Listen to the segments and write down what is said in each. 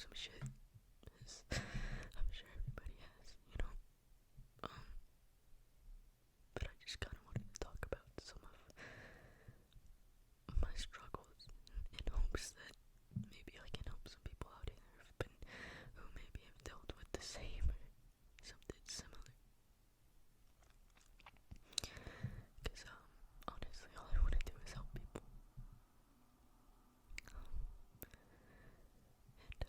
some shit. I'm sure everybody has, you know. Um, but I just kind of wanted to talk about some of my struggles in hopes that maybe I can help some people out who maybe have dealt with the same or something similar. Because, honestly, all I want to do is help people. And,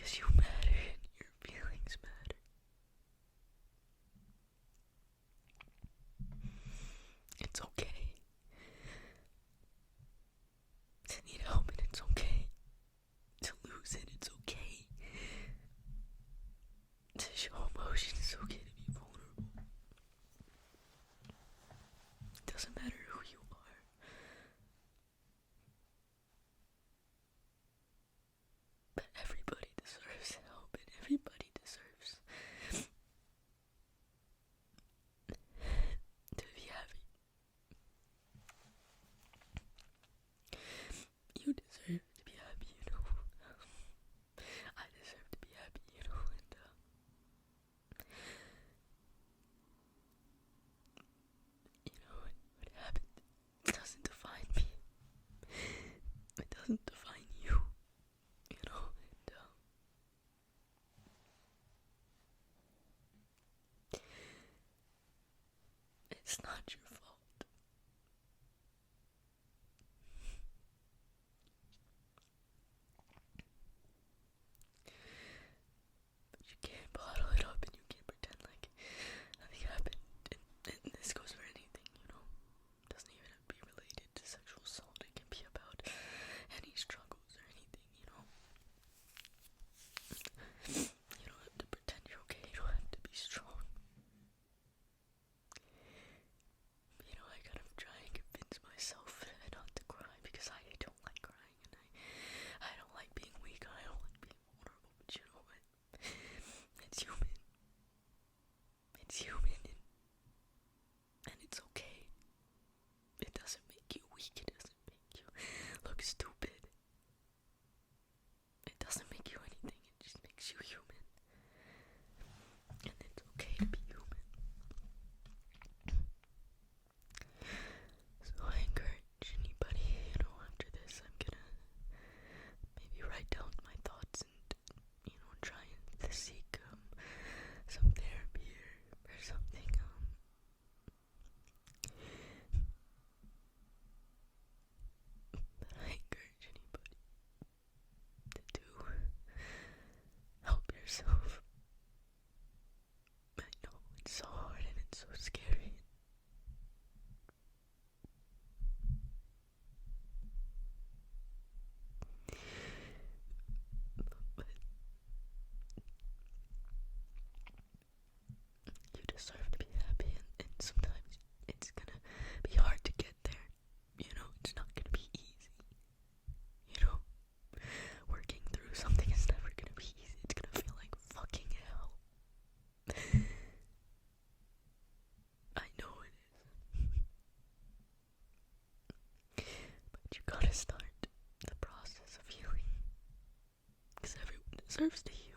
Because you matter and your feelings matter. It's okay to need help, and it's okay to lose it. It's okay to show emotion. It's okay to be vulnerable. It doesn't matter who you are. But everybody deserves help, and everybody deserves to be happy. You deserve to be happy, you know. I deserve to be happy, you know, and you know, what happened doesn't define me. It doesn't define you, you know, and it's not your fault. But you can't bottle it up and you can't pretend like nothing happened. And this goes for anything, you know. It doesn't even have to be related to sexual assault. It can be about any struggles or anything, you know. You don't have to pretend you're okay. You don't have to be strong. You know, I kind of try and convince myself not to cry because I don't like crying, and I don't like being weak, and I don't like being vulnerable, but you know what? It's human. It's human, and it's okay. It doesn't make you weak. It doesn't make you look stupid. It doesn't make you anything. It just makes you human. And it's okay to be human. So I encourage anybody, you know, after this, I'm gonna maybe write down my thoughts and, you know, try and seek some therapy or something. But I encourage anybody to help yourself. I know it's so hard and it's so scary. But you deserve to be happy, and sometimes it's gonna be hard to get there. You know, it's not gonna be easy. You know, working through something is never gonna be easy. It's gonna feel like fucking hell. I know it is. But you gotta start the process of healing. Because everyone deserves to heal.